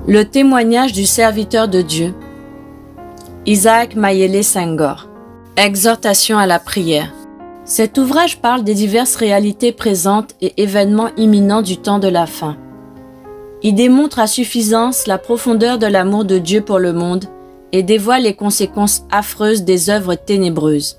Le témoignage du serviteur de Dieu. Isaac Mayele Senghor. Exhortation à la prière. Cet ouvrage parle des diverses réalités présentes et événements imminents du temps de la fin. Il démontre à suffisance la profondeur de l'amour de Dieu pour le monde et dévoile les conséquences affreuses des œuvres ténébreuses.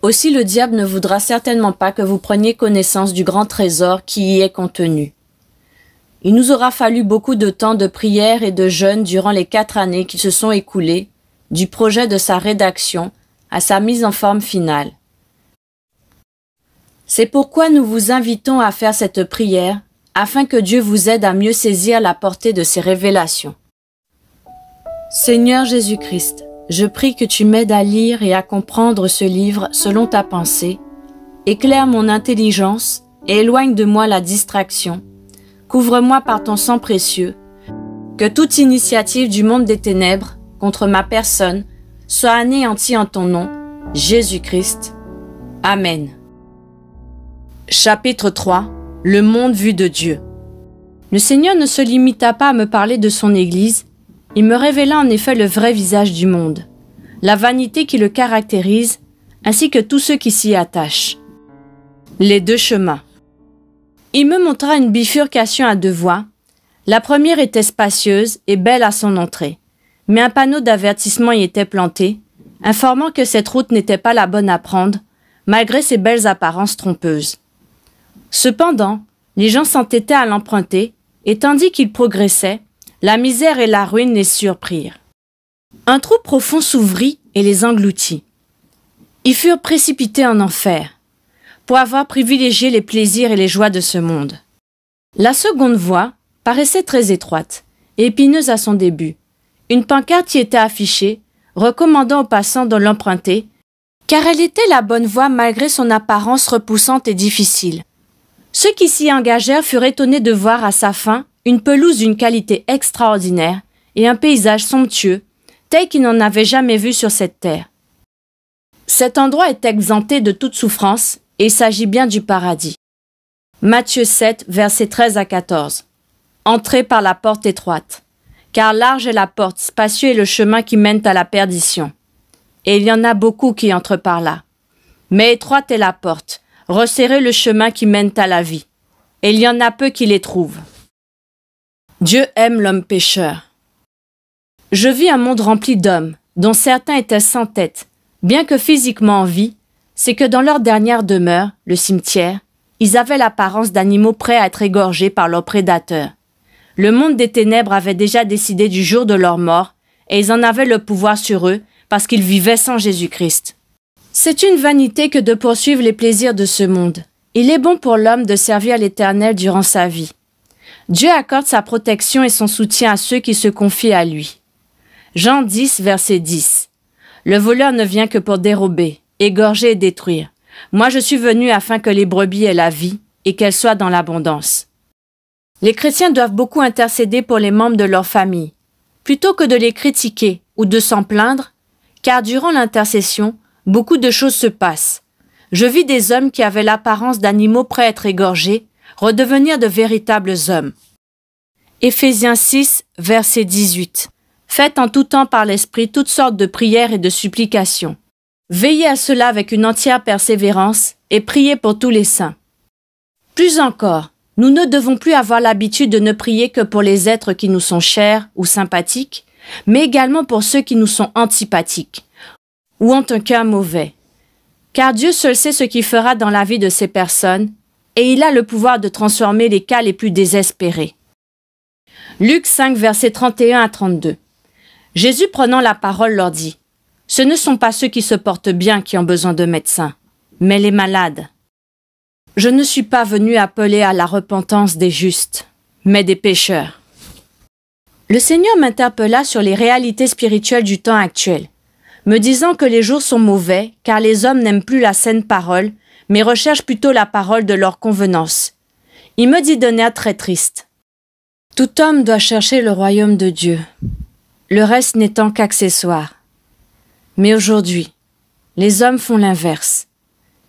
Aussi le diable ne voudra certainement pas que vous preniez connaissance du grand trésor qui y est contenu. Il nous aura fallu beaucoup de temps de prière et de jeûne durant les 4 années qui se sont écoulées, du projet de sa rédaction à sa mise en forme finale. C'est pourquoi nous vous invitons à faire cette prière, afin que Dieu vous aide à mieux saisir la portée de ses révélations. Seigneur Jésus-Christ, je prie que tu m'aides à lire et à comprendre ce livre selon ta pensée, éclaire mon intelligence et éloigne de moi la distraction. Couvre-moi par ton sang précieux, que toute initiative du monde des ténèbres contre ma personne soit anéantie en ton nom, Jésus-Christ. Amen. Chapitre 3. Le monde vu de Dieu. Le Seigneur ne se limita pas à me parler de son Église, il me révéla en effet le vrai visage du monde, la vanité qui le caractérise, ainsi que tous ceux qui s'y attachent. Les 2 chemins. Il me montra une bifurcation à 2 voies. La première était spacieuse et belle à son entrée, mais un panneau d'avertissement y était planté, informant que cette route n'était pas la bonne à prendre, malgré ses belles apparences trompeuses. Cependant, les gens s'entêtaient à l'emprunter, et tandis qu'ils progressaient, la misère et la ruine les surprirent. Un trou profond s'ouvrit et les engloutit. Ils furent précipités en enfer, pour avoir privilégié les plaisirs et les joies de ce monde. La seconde voie paraissait très étroite et épineuse à son début. Une pancarte y était affichée, recommandant aux passants de l'emprunter, car elle était la bonne voie malgré son apparence repoussante et difficile. Ceux qui s'y engagèrent furent étonnés de voir à sa fin une pelouse d'une qualité extraordinaire et un paysage somptueux, tel qu'ils n'en avaient jamais vu sur cette terre. Cet endroit est exempté de toute souffrance, et il s'agit bien du paradis. Matthieu 7, versets 13 à 14. Entrez par la porte étroite, car large est la porte, spacieux est le chemin qui mène à la perdition. Et il y en a beaucoup qui entrent par là. Mais étroite est la porte, resserrez le chemin qui mène à la vie. Et il y en a peu qui les trouvent. Dieu aime l'homme pécheur. Je vis un monde rempli d'hommes, dont certains étaient sans tête, bien que physiquement en vie. C'est que dans leur dernière demeure, le cimetière, ils avaient l'apparence d'animaux prêts à être égorgés par leurs prédateurs. Le monde des ténèbres avait déjà décidé du jour de leur mort, et ils en avaient le pouvoir sur eux parce qu'ils vivaient sans Jésus-Christ. C'est une vanité que de poursuivre les plaisirs de ce monde. Il est bon pour l'homme de servir l'Éternel durant sa vie. Dieu accorde sa protection et son soutien à ceux qui se confient à lui. Jean 10, verset 10. Le voleur ne vient que pour dérober, égorger et détruire. Moi je suis venu afin que les brebis aient la vie et qu'elles soient dans l'abondance. Les chrétiens doivent beaucoup intercéder pour les membres de leur famille, plutôt que de les critiquer ou de s'en plaindre, car durant l'intercession, beaucoup de choses se passent. Je vis des hommes qui avaient l'apparence d'animaux prêts à être égorgés, redevenir de véritables hommes. Éphésiens 6, verset 18. Faites en tout temps par l'Esprit toutes sortes de prières et de supplications. Veillez à cela avec une entière persévérance et priez pour tous les saints. Plus encore, nous ne devons plus avoir l'habitude de ne prier que pour les êtres qui nous sont chers ou sympathiques, mais également pour ceux qui nous sont antipathiques ou ont un cœur mauvais. Car Dieu seul sait ce qu'il fera dans la vie de ces personnes et il a le pouvoir de transformer les cas les plus désespérés. Luc 5, versets 31 à 32. Jésus prenant la parole leur dit: ce ne sont pas ceux qui se portent bien qui ont besoin de médecins, mais les malades. Je ne suis pas venu appeler à la repentance des justes, mais des pécheurs. Le Seigneur m'interpella sur les réalités spirituelles du temps actuel, me disant que les jours sont mauvais car les hommes n'aiment plus la saine parole, mais recherchent plutôt la parole de leur convenance. Il me dit d'un air très triste: tout homme doit chercher le royaume de Dieu, le reste n'étant qu'accessoire. Mais aujourd'hui, les hommes font l'inverse.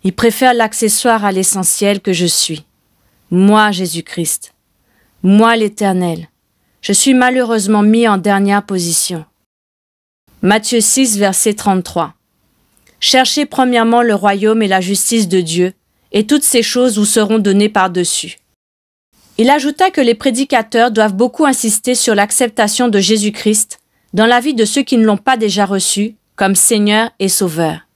Ils préfèrent l'accessoire à l'essentiel que je suis. Moi, Jésus-Christ. Moi, l'Éternel. Je suis malheureusement mis en dernière position. Matthieu 6, verset 33. Cherchez premièrement le royaume et la justice de Dieu, et toutes ces choses vous seront données par-dessus. Il ajouta que les prédicateurs doivent beaucoup insister sur l'acceptation de Jésus-Christ dans la vie de ceux qui ne l'ont pas déjà reçu comme Seigneur et Sauveur.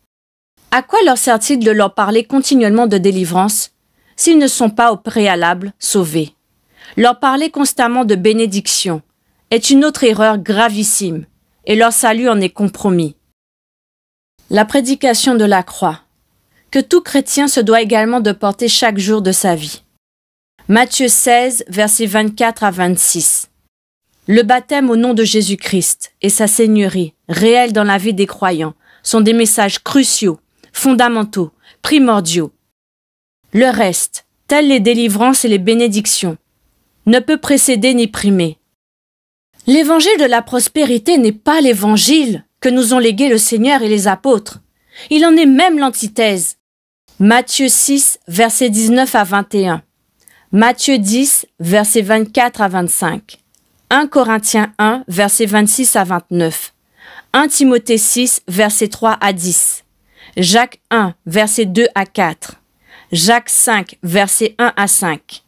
À quoi leur sert-il de leur parler continuellement de délivrance s'ils ne sont pas au préalable sauvés? Leur parler constamment de bénédiction est une autre erreur gravissime et leur salut en est compromis. La prédication de la croix, que tout chrétien se doit également de porter chaque jour de sa vie. Matthieu 16, versets 24 à 26. Le baptême au nom de Jésus-Christ et sa seigneurie, réelle dans la vie des croyants, sont des messages cruciaux, fondamentaux, primordiaux. Le reste, telles les délivrances et les bénédictions, ne peut précéder ni primer. L'évangile de la prospérité n'est pas l'évangile que nous ont légué le Seigneur et les apôtres. Il en est même l'antithèse. Matthieu 6, versets 19 à 21. Matthieu 10, versets 24 à 25. 1 Corinthiens 1, versets 26 à 29. 1 Timothée 6, versets 3 à 10. Jacques 1, versets 2 à 4. Jacques 5, versets 1 à 5.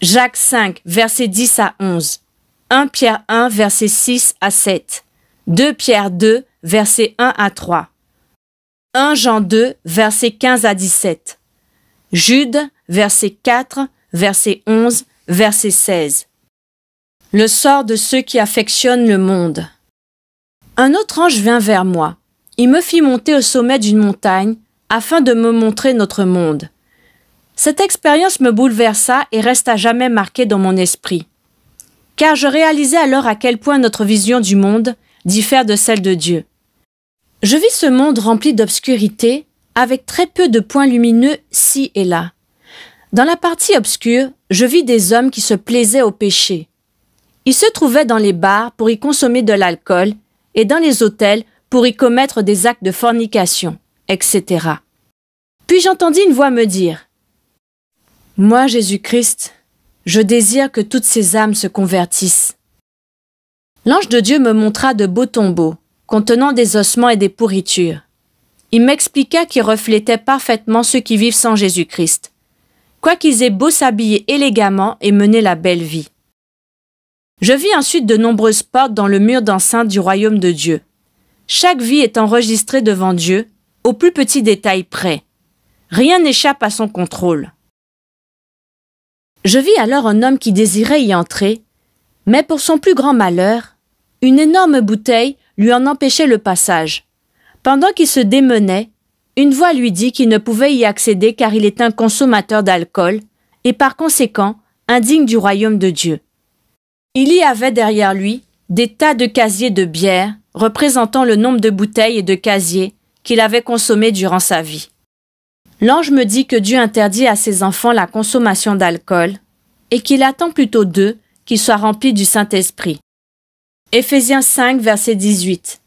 Jacques 5, versets 10 à 11. 1 Pierre 1, versets 6 à 7. 2 Pierre 2, versets 1 à 3. 1 Jean 2, versets 15 à 17. Jude, verset 4, verset 11, verset 16. Le sort de ceux qui affectionnent le monde. Un autre ange vint vers moi. Il me fit monter au sommet d'une montagne afin de me montrer notre monde. Cette expérience me bouleversa et reste à jamais marquée dans mon esprit. Car je réalisais alors à quel point notre vision du monde diffère de celle de Dieu. Je vis ce monde rempli d'obscurité, avec très peu de points lumineux ci et là. Dans la partie obscure, je vis des hommes qui se plaisaient au péché. Ils se trouvaient dans les bars pour y consommer de l'alcool et dans les hôtels pour y commettre des actes de fornication, etc. Puis j'entendis une voix me dire « Moi, Jésus-Christ, je désire que toutes ces âmes se convertissent. » L'ange de Dieu me montra de beaux tombeaux, contenant des ossements et des pourritures. Il m'expliqua qu'ils reflétaient parfaitement ceux qui vivent sans Jésus-Christ, quoiqu'ils aient beau s'habiller élégamment et mener la belle vie. Je vis ensuite de nombreuses portes dans le mur d'enceinte du royaume de Dieu. Chaque vie est enregistrée devant Dieu, au plus petit détail près. Rien n'échappe à son contrôle. Je vis alors un homme qui désirait y entrer, mais pour son plus grand malheur, une énorme bouteille lui en empêchait le passage. Pendant qu'il se démenait, une voix lui dit qu'il ne pouvait y accéder car il est un consommateur d'alcool et par conséquent indigne du royaume de Dieu. Il y avait derrière lui des tas de casiers de bière représentant le nombre de bouteilles et de casiers qu'il avait consommés durant sa vie. L'ange me dit que Dieu interdit à ses enfants la consommation d'alcool et qu'il attend plutôt d'eux qu'ils soient remplis du Saint-Esprit. Éphésiens 5, verset 18.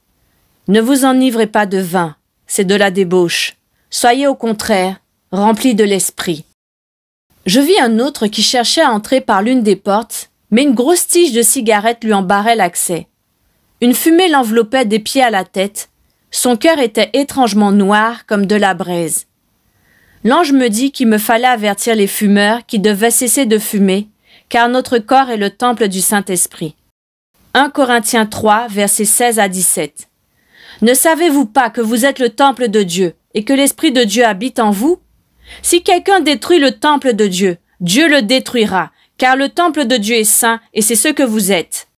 Ne vous enivrez pas de vin, c'est de la débauche. Soyez au contraire remplis de l'Esprit. Je vis un autre qui cherchait à entrer par l'une des portes, mais une grosse tige de cigarette lui en barrait l'accès. Une fumée l'enveloppait des pieds à la tête. Son cœur était étrangement noir comme de la braise. L'ange me dit qu'il me fallait avertir les fumeurs qui devaient cesser de fumer, car notre corps est le temple du Saint-Esprit. 1 Corinthiens 3, versets 16 à 17. Ne savez-vous pas que vous êtes le temple de Dieu et que l'Esprit de Dieu habite en vous? Si quelqu'un détruit le temple de Dieu, Dieu le détruira, car le temple de Dieu est saint et c'est ce que vous êtes.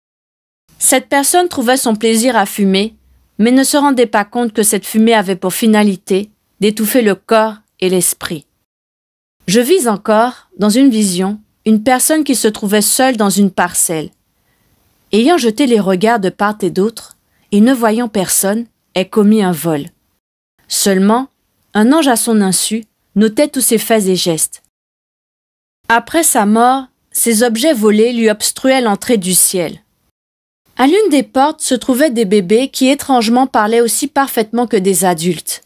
Cette personne trouvait son plaisir à fumer, mais ne se rendait pas compte que cette fumée avait pour finalité d'étouffer le corps et l'esprit. Je vis encore, dans une vision, une personne qui se trouvait seule dans une parcelle. Ayant jeté les regards de part et d'autre, et ne voyant personne, elle commit un vol. Seulement, un ange à son insu notait tous ses faits et gestes. Après sa mort, ces objets volés lui obstruaient l'entrée du ciel. À l'une des portes se trouvaient des bébés qui étrangement parlaient aussi parfaitement que des adultes.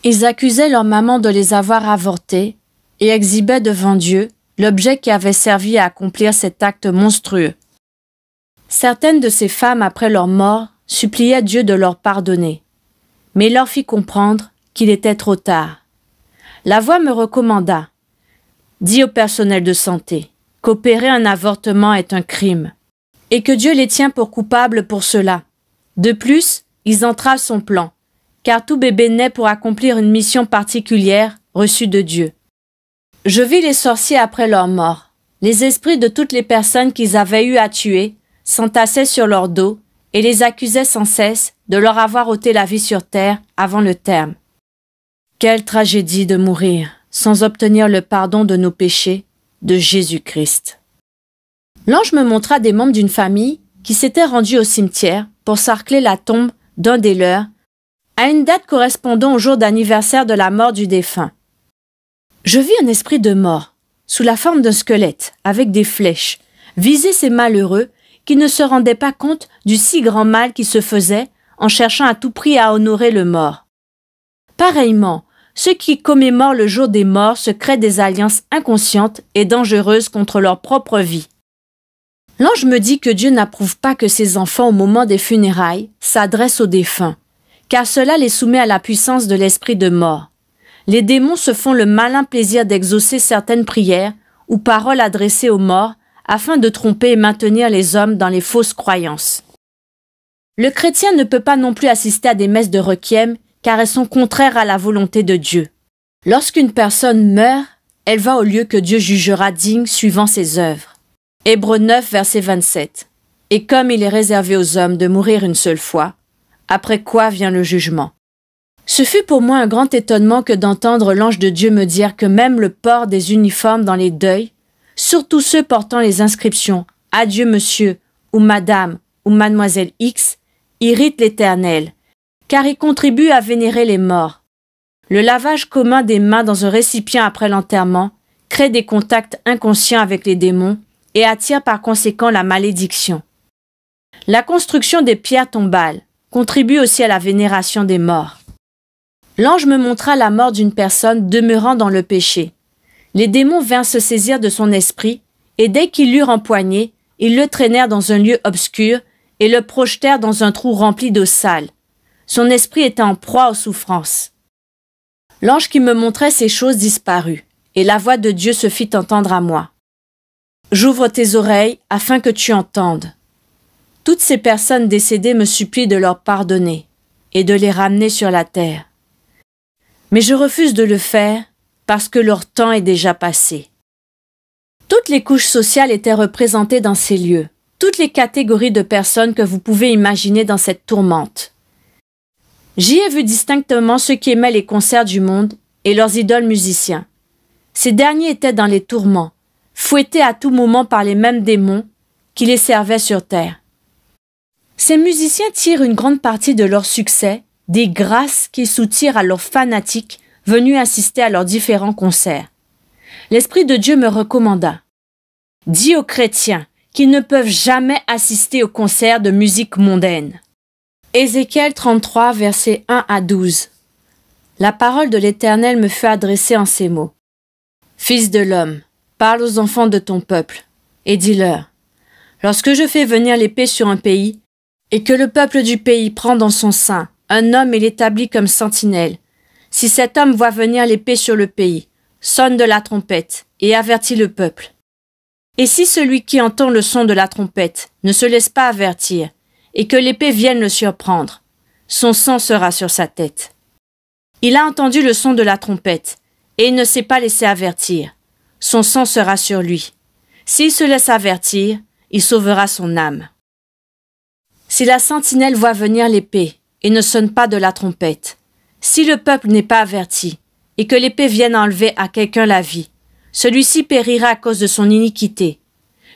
Ils accusaient leur maman de les avoir avortés et exhibaient devant Dieu l'objet qui avait servi à accomplir cet acte monstrueux. Certaines de ces femmes, après leur mort, suppliaient Dieu de leur pardonner, mais il leur fit comprendre qu'il était trop tard. La voix me recommanda: dis au personnel de santé qu'opérer un avortement est un crime, et que Dieu les tient pour coupables pour cela. De plus, ils entravent son plan, car tout bébé naît pour accomplir une mission particulière reçue de Dieu. Je vis les sorciers après leur mort. Les esprits de toutes les personnes qu'ils avaient eu à tuer s'entassaient sur leur dos et les accusaient sans cesse de leur avoir ôté la vie sur terre avant le terme. Quelle tragédie de mourir sans obtenir le pardon de nos péchés de Jésus-Christ. L'ange me montra des membres d'une famille qui s'étaient rendus au cimetière pour sarcler la tombe d'un des leurs à une date correspondant au jour d'anniversaire de la mort du défunt. Je vis un esprit de mort, sous la forme d'un squelette, avec des flèches, viser ces malheureux qui ne se rendaient pas compte du si grand mal qui se faisait en cherchant à tout prix à honorer le mort. Pareillement, ceux qui commémorent le jour des morts se créent des alliances inconscientes et dangereuses contre leur propre vie. L'ange me dit que Dieu n'approuve pas que ses enfants, au moment des funérailles, s'adressent aux défunts, car cela les soumet à la puissance de l'esprit de mort. Les démons se font le malin plaisir d'exaucer certaines prières ou paroles adressées aux morts afin de tromper et maintenir les hommes dans les fausses croyances. Le chrétien ne peut pas non plus assister à des messes de requiem car elles sont contraires à la volonté de Dieu. Lorsqu'une personne meurt, elle va au lieu que Dieu jugera digne suivant ses œuvres. Hébreux 9, verset 27. Et comme il est réservé aux hommes de mourir une seule fois, après quoi vient le jugement. Ce fut pour moi un grand étonnement que d'entendre l'ange de Dieu me dire que même le port des uniformes dans les deuils, surtout ceux portant les inscriptions « Adieu monsieur » ou « Madame » ou « Mademoiselle X » irrite l'Éternel, car il contribue à vénérer les morts. Le lavage commun des mains dans un récipient après l'enterrement crée des contacts inconscients avec les démons et attire par conséquent la malédiction. La construction des pierres tombales contribue aussi à la vénération des morts. L'ange me montra la mort d'une personne demeurant dans le péché. Les démons vinrent se saisir de son esprit, et dès qu'ils l'eurent empoigné, ils le traînèrent dans un lieu obscur et le projetèrent dans un trou rempli d'eau sale. Son esprit était en proie aux souffrances. L'ange qui me montrait ces choses disparut, et la voix de Dieu se fit entendre à moi. J'ouvre tes oreilles afin que tu entendes. Toutes ces personnes décédées me supplient de leur pardonner et de les ramener sur la terre. Mais je refuse de le faire parce que leur temps est déjà passé. Toutes les couches sociales étaient représentées dans ces lieux, toutes les catégories de personnes que vous pouvez imaginer dans cette tourmente. J'y ai vu distinctement ceux qui aimaient les concerts du monde et leurs idoles musiciens. Ces derniers étaient dans les tourments, fouettés à tout moment par les mêmes démons qui les servaient sur terre. Ces musiciens tirent une grande partie de leur succès des grâces qu'ils soutirent à leurs fanatiques venus assister à leurs différents concerts. L'Esprit de Dieu me recommanda: dis aux chrétiens qu'ils ne peuvent jamais assister aux concerts de musique mondaine. Ézéchiel 33, versets 1 à 12. La parole de l'Éternel me fut adressée en ces mots. Fils de l'homme, parle aux enfants de ton peuple, et dis-leur: lorsque je fais venir l'épée sur un pays, et que le peuple du pays prend dans son sein un homme et l'établit comme sentinelle, si cet homme voit venir l'épée sur le pays, sonne de la trompette et avertit le peuple. Et si celui qui entend le son de la trompette ne se laisse pas avertir, et que l'épée vienne le surprendre, son sang sera sur sa tête. Il a entendu le son de la trompette, et il ne s'est pas laissé avertir. Son sang sera sur lui. S'il se laisse avertir, il sauvera son âme. Si la sentinelle voit venir l'épée et ne sonne pas de la trompette, si le peuple n'est pas averti, et que l'épée vienne enlever à quelqu'un la vie, celui-ci périra à cause de son iniquité,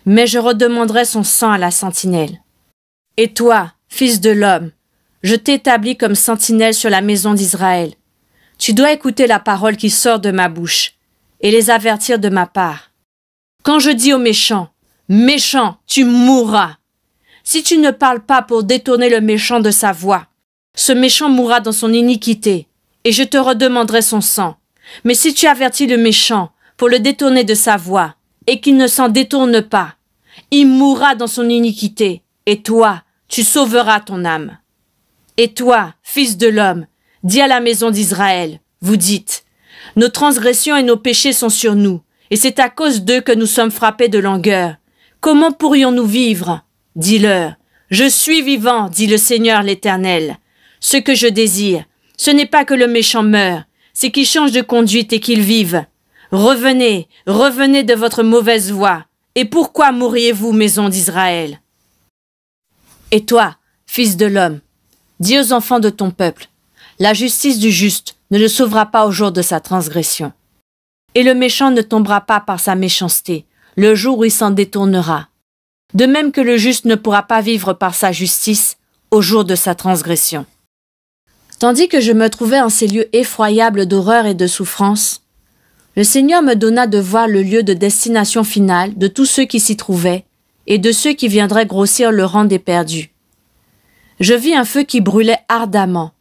mais je redemanderai son sang à la sentinelle. Et toi, fils de l'homme, je t'établis comme sentinelle sur la maison d'Israël. Tu dois écouter la parole qui sort de ma bouche et les avertir de ma part. Quand je dis aux méchants, « Méchant, tu mourras !» Si tu ne parles pas pour détourner le méchant de sa voie, ce méchant mourra dans son iniquité, et je te redemanderai son sang. Mais si tu avertis le méchant pour le détourner de sa voie, et qu'il ne s'en détourne pas. Il mourra dans son iniquité, et toi, tu sauveras ton âme. Et toi, fils de l'homme, dis à la maison d'Israël, vous dites, nos transgressions et nos péchés sont sur nous, et c'est à cause d'eux que nous sommes frappés de langueur. Comment pourrions-nous vivre? Dis-leur, je suis vivant, dit le Seigneur l'Éternel. Ce que je désire, ce n'est pas que le méchant meure, c'est qu'il change de conduite et qu'il vive. Revenez, revenez de votre mauvaise voie. Et pourquoi mourriez-vous, maison d'Israël? Et toi, fils de l'homme, dis aux enfants de ton peuple, la justice du juste ne le sauvera pas au jour de sa transgression. Et le méchant ne tombera pas par sa méchanceté, le jour où il s'en détournera. De même que le juste ne pourra pas vivre par sa justice au jour de sa transgression. Tandis que je me trouvais en ces lieux effroyables d'horreur et de souffrance, le Seigneur me donna de voir le lieu de destination finale de tous ceux qui s'y trouvaient et de ceux qui viendraient grossir le rang des perdus. Je vis un feu qui brûlait ardemment,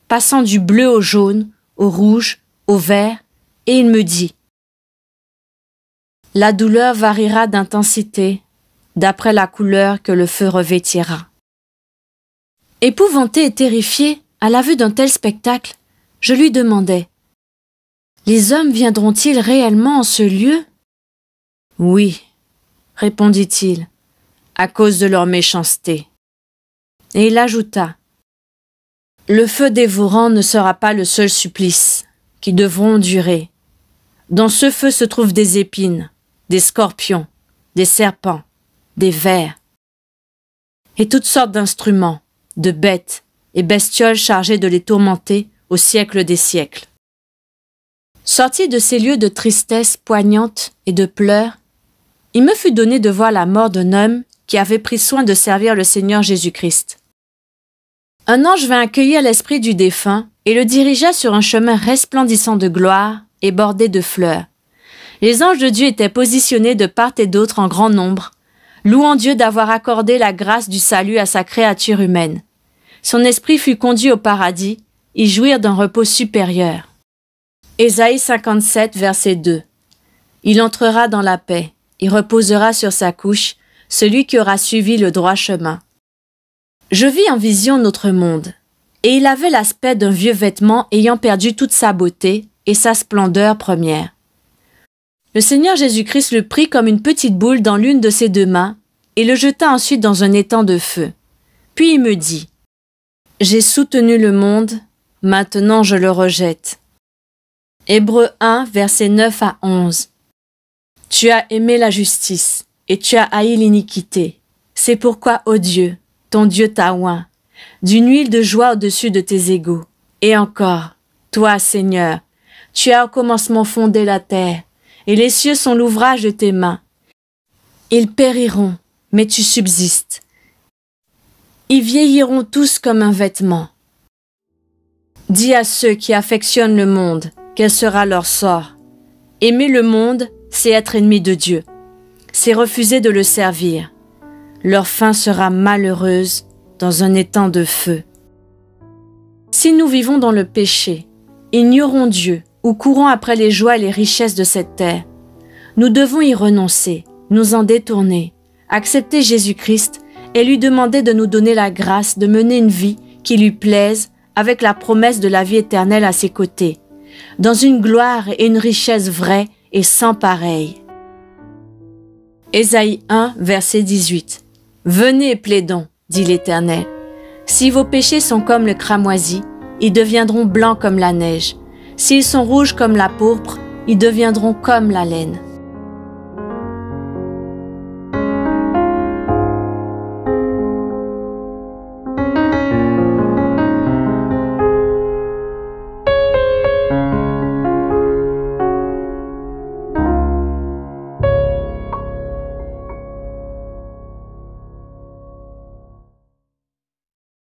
passant du bleu au jaune, au rouge, au vert, et il me dit « La douleur variera d'intensité d'après la couleur que le feu revêtira. » Épouvanté et terrifié à la vue d'un tel spectacle, je lui demandai « Les hommes viendront-ils réellement en ce lieu ?»« Oui, répondit-il, à cause de leur méchanceté. » Et il ajouta « Le feu dévorant ne sera pas le seul supplice qui devront durer. Dans ce feu se trouvent des épines, des scorpions, des serpents, des vers et toutes sortes d'instruments, de bêtes et bestioles chargées de les tourmenter au siècle des siècles. » Sorti de ces lieux de tristesse poignante et de pleurs, il me fut donné de voir la mort d'un homme qui avait pris soin de servir le Seigneur Jésus-Christ. Un ange vint accueillir l'esprit du défunt et le dirigea sur un chemin resplendissant de gloire et bordé de fleurs. Les anges de Dieu étaient positionnés de part et d'autre en grand nombre, louant Dieu d'avoir accordé la grâce du salut à sa créature humaine. Son esprit fut conduit au paradis, y jouir d'un repos supérieur. Ésaïe 57, verset 2. Il entrera dans la paix, il reposera sur sa couche, celui qui aura suivi le droit chemin. Je vis en vision notre monde, et il avait l'aspect d'un vieux vêtement ayant perdu toute sa beauté et sa splendeur première. Le Seigneur Jésus-Christ le prit comme une petite boule dans l'une de ses deux mains et le jeta ensuite dans un étang de feu. Puis il me dit « J'ai soutenu le monde, maintenant je le rejette. » Hébreux 1, versets 9 à 11. Tu as aimé la justice et tu as haï l'iniquité. C'est pourquoi, ô Dieu, ton Dieu t'a oint, d'une huile de joie au-dessus de tes égaux. Et encore, toi, Seigneur, tu as au commencement fondé la terre, et les cieux sont l'ouvrage de tes mains. Ils périront, mais tu subsistes. Ils vieilliront tous comme un vêtement. Dis à ceux qui affectionnent le monde, quel sera leur sort. Aimer le monde, c'est être ennemi de Dieu. C'est refuser de le servir. Leur fin sera malheureuse dans un étang de feu. Si nous vivons dans le péché, ignorons Dieu ou courons après les joies et les richesses de cette terre, nous devons y renoncer, nous en détourner, accepter Jésus-Christ et lui demander de nous donner la grâce de mener une vie qui lui plaise avec la promesse de la vie éternelle à ses côtés, dans une gloire et une richesse vraie et sans pareille. Ésaïe 1, verset 18. Venez et plaidons, dit l'Éternel. Si vos péchés sont comme le cramoisi, ils deviendront blancs comme la neige. S'ils sont rouges comme la pourpre, ils deviendront comme la laine.